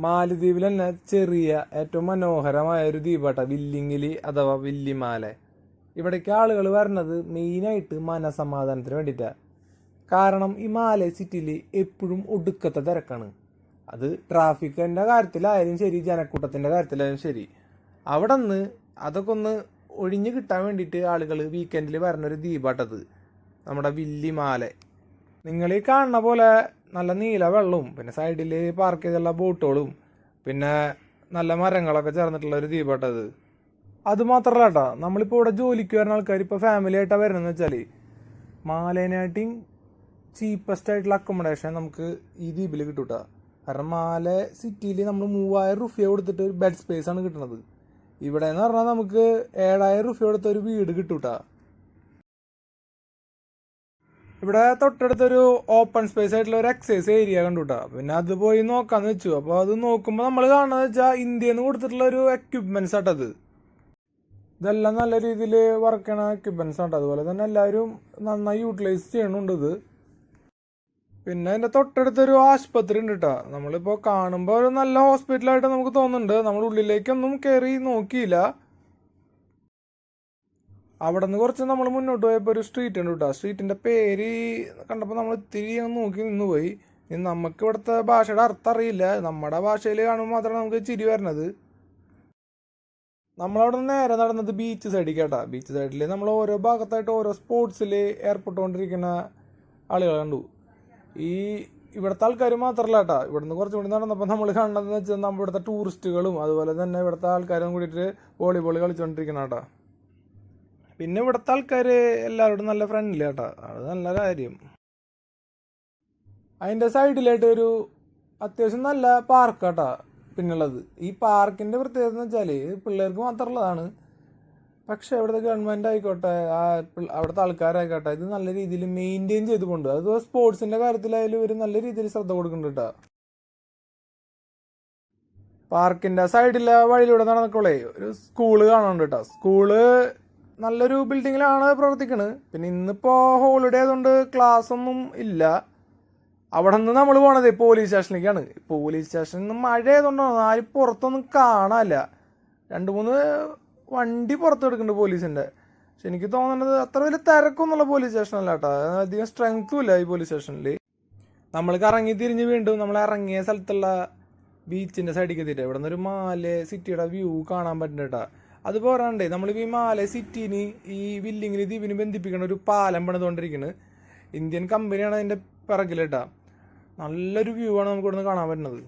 മാലദ്വീപിൽ തന്നെ ചെറിയ ഏറ്റവും മനോഹരമായ ഒരു ദ്വീപാട്ട വില്ലിങ്ങിലി അഥവാ വില്ലിമാല. ഇവിടേക്ക് ആളുകൾ വരുന്നത് മെയിനായിട്ട് മനസമാധാനത്തിന് വേണ്ടിയിട്ടാണ്. കാരണം ഈ മാലേ സിറ്റിയിൽ എപ്പോഴും ഒടുക്കത്തെ തിരക്കാണ്. അത് ട്രാഫിക്കിൻ്റെ കാര്യത്തിലായാലും ശരി, ജനക്കൂട്ടത്തിൻ്റെ കാര്യത്തിലായാലും ശരി. അവിടെ നിന്ന് അതൊക്കെ ഒന്ന് ഒഴിഞ്ഞു കിട്ടാൻ വേണ്ടിയിട്ട് ആളുകൾ വീക്കെൻഡിൽ വരുന്നൊരു ദ്വീപാട്ടത് നമ്മുടെ വില്ലിമാല. നിങ്ങൾ ഈ കാണുന്ന പോലെ നല്ല നീല വെള്ളവും പിന്നെ സൈഡിൽ പാർക്ക് ചെയ്തുള്ള ബോട്ടുകളും പിന്നെ നല്ല മരങ്ങളൊക്കെ ചേർന്നിട്ടുള്ള ഒരു ദ്വീപാട്ടത്. അത് മാത്രമല്ല കേട്ടോ, നമ്മളിപ്പോൾ ഇവിടെ ജോലിക്ക് വരുന്ന ആൾക്കാർ ഇപ്പോൾ ഫാമിലി ആയിട്ടാണ് വരുന്നതെന്ന് വെച്ചാൽ മാലേനായിട്ടും ചീപ്പസ്റ്റ് ആയിട്ടുള്ള അക്കോമഡേഷൻ നമുക്ക് ഈ ദ്വീപിൽ കിട്ടും കേട്ടോ. കാരണം മാല സിറ്റിയിൽ നമ്മൾ 3000 റുപ്യ കൊടുത്തിട്ട് ഒരു ബെഡ് സ്പേസ് ആണ് കിട്ടുന്നത്. ഇവിടെ എന്ന് പറഞ്ഞാൽ നമുക്ക് 7000 റുപ്യ കൊടുത്ത ഒരു വീട് കിട്ടും കേട്ടോ. ഇവിടെ തൊട്ടടുത്തൊരു ഓപ്പൺ സ്പേസ് ആയിട്ടുള്ള ഒരു എക്സസൈസ് ഏരിയ കണ്ടുട്ടാ. പിന്നെ അത് പോയി നോക്കാന്ന് വെച്ചു. അപ്പോൾ അത് നോക്കുമ്പോൾ നമ്മൾ കാണുന്നത് വെച്ചാൽ ഇന്ത്യയിൽ നിന്ന് കൊടുത്തിട്ടുള്ള ഒരു എക്യുപ്മെന്റ്സ് ആട്ടത്. ഇതെല്ലാം നല്ല രീതിയിൽ വർക്ക് ചെയ്യണ എക്യുപ്മെന്റ്സ് ആട്ടോ. അതുപോലെ തന്നെ എല്ലാവരും നന്നായി യൂട്ടിലൈസ് ചെയ്യണുണ്ട് ഇത്. പിന്നെ അതിൻ്റെ തൊട്ടടുത്തൊരു ആശുപത്രി ഉണ്ട് കേട്ടോ. നമ്മളിപ്പോൾ കാണുമ്പോൾ ഒരു നല്ല ഹോസ്പിറ്റലായിട്ട് നമുക്ക് തോന്നുന്നുണ്ട്. നമ്മൾ ഉള്ളിലേക്കൊന്നും കയറി നോക്കിയില്ല. അവിടെ നിന്ന് കുറച്ച് നമ്മൾ മുന്നോട്ട് പോയപ്പോൾ ഒരു സ്ട്രീറ്റ് ഉണ്ട് കേട്ടോ. സ്ട്രീറ്റിൻ്റെ പേര് കണ്ടപ്പോൾ നമ്മൾ ഇത്തിരി നോക്കി നിന്ന് പോയി. നമുക്ക് ഇവിടുത്തെ ഭാഷയുടെ അർത്ഥം അറിയില്ല. നമ്മുടെ ഭാഷയിൽ കാണുമ്പോൾ മാത്രമാണ് നമുക്ക് ചിരി വരണത്. നമ്മളവിടെ നിന്ന് നേരെ നടന്നത് ബീച്ച് സൈഡിൽ കേട്ടോ. ബീച്ച് സൈഡിൽ നമ്മൾ ഓരോ ഭാഗത്തായിട്ട് ഓരോ സ്പോർട്സിൽ ഏർപ്പെട്ടുകൊണ്ടിരിക്കുന്ന ആളുകൾ കണ്ടു. ഇവിടുത്തെ ആൾക്കാർ മാത്രമല്ല കേട്ടോ. ഇവിടുന്ന് കുറച്ചും കൂടി നടന്നപ്പോൾ നമ്മൾ കാണുന്നതെന്ന് വെച്ചാൽ നമ്മൾ ഇവിടുത്തെ ടൂറിസ്റ്റുകളും അതുപോലെ തന്നെ ഇവിടുത്തെ ആൾക്കാരും കൂടിയിട്ട് വോളിബോൾ കളിച്ചുകൊണ്ടിരിക്കണം കേട്ടോ. പിന്നെ ഇവിടുത്തെ ആൾക്കാർ എല്ലാവരോടും നല്ല ഫ്രണ്ട്ലി കേട്ടോ. അത് നല്ല കാര്യം. അതിൻ്റെ സൈഡിലായിട്ട് ഒരു അത്യാവശ്യം നല്ല പാർക്ക് കേട്ടോ പിന്നുള്ളത്. ഈ പാർക്കിൻ്റെ പ്രത്യേകത എന്ന് വെച്ചാൽ പിള്ളേർക്ക് മാത്രമുള്ളതാണ്. പക്ഷെ ഇവിടുത്തെ ഗവൺമെൻറ് ആയിക്കോട്ടെ, അവിടുത്തെ ആൾക്കാരായിക്കോട്ടെ, ഇത് നല്ല രീതിയിൽ മെയിൻറ്റെയിൻ ചെയ്തുകൊണ്ട് അത് സ്പോർട്സിൻ്റെ കാര്യത്തിലായാലും ഇവർ നല്ല രീതിയിൽ ശ്രദ്ധ കൊടുക്കുന്നുണ്ട് കേട്ടോ. പാർക്കിൻ്റെ സൈഡിലെ വഴിയിലൂടെ നടന്നപ്പോളേ ഒരു സ്കൂള് കാണുന്നുണ്ട് കേട്ടോ. സ്കൂള് നല്ലൊരു ബിൽഡിങ്ങിലാണ് പ്രവർത്തിക്കുന്നത്. പിന്നെ ഇന്നിപ്പോൾ ഹോളിഡേ ആയതുകൊണ്ട് ക്ലാസ് ഒന്നും ഇല്ല. അവിടെ നിന്ന് നമ്മൾ പോണത് പോലീസ് സ്റ്റേഷനിലേക്കാണ്. പോലീസ് സ്റ്റേഷനിൽ നിന്ന് മഴ ആയതുകൊണ്ടാണ് ആരും പുറത്തൊന്നും കാണാനില്ല. 2-3 വണ്ടി പുറത്ത് എടുക്കുന്നുണ്ട് പോലീസിൻ്റെ. പക്ഷെ എനിക്ക് തോന്നുന്നത് അത്ര വലിയ തിരക്കൊന്നുള്ള പോലീസ് സ്റ്റേഷനല്ല കേട്ടോ. അധികം സ്ട്രെങ്ത്തും ഇല്ല ഈ പോലീസ് സ്റ്റേഷനിൽ. നമ്മൾ കറങ്ങി തിരിഞ്ഞ് വീണ്ടും നമ്മൾ ഇറങ്ങിയ സ്ഥലത്തുള്ള ബീച്ചിൻ്റെ സൈഡിലേക്ക് എത്തിയിട്ട് ഇവിടെ നിന്നൊരു മാലേ സിറ്റിയുടെ വ്യൂ കാണാൻ പറ്റുന്നുണ്ട് കേട്ടോ. അത് പോരാണ്ടേ നമ്മളിപ്പോൾ ഈ മാലേ സിറ്റീന് ഈ വില്ലിങ്ങിന് ദ്വീപിന് ബന്ധിപ്പിക്കുന്ന ഒരു പാലം പണിതുകൊണ്ടിരിക്കുന്നത്. ഇന്ത്യൻ കമ്പനിയാണ് അതിൻ്റെ പിറകിൽ കേട്ടോ. നല്ലൊരു വ്യൂ ആണ് നമുക്ക് ഇവിടെ നിന്ന് കാണാൻ പറ്റുന്നത്.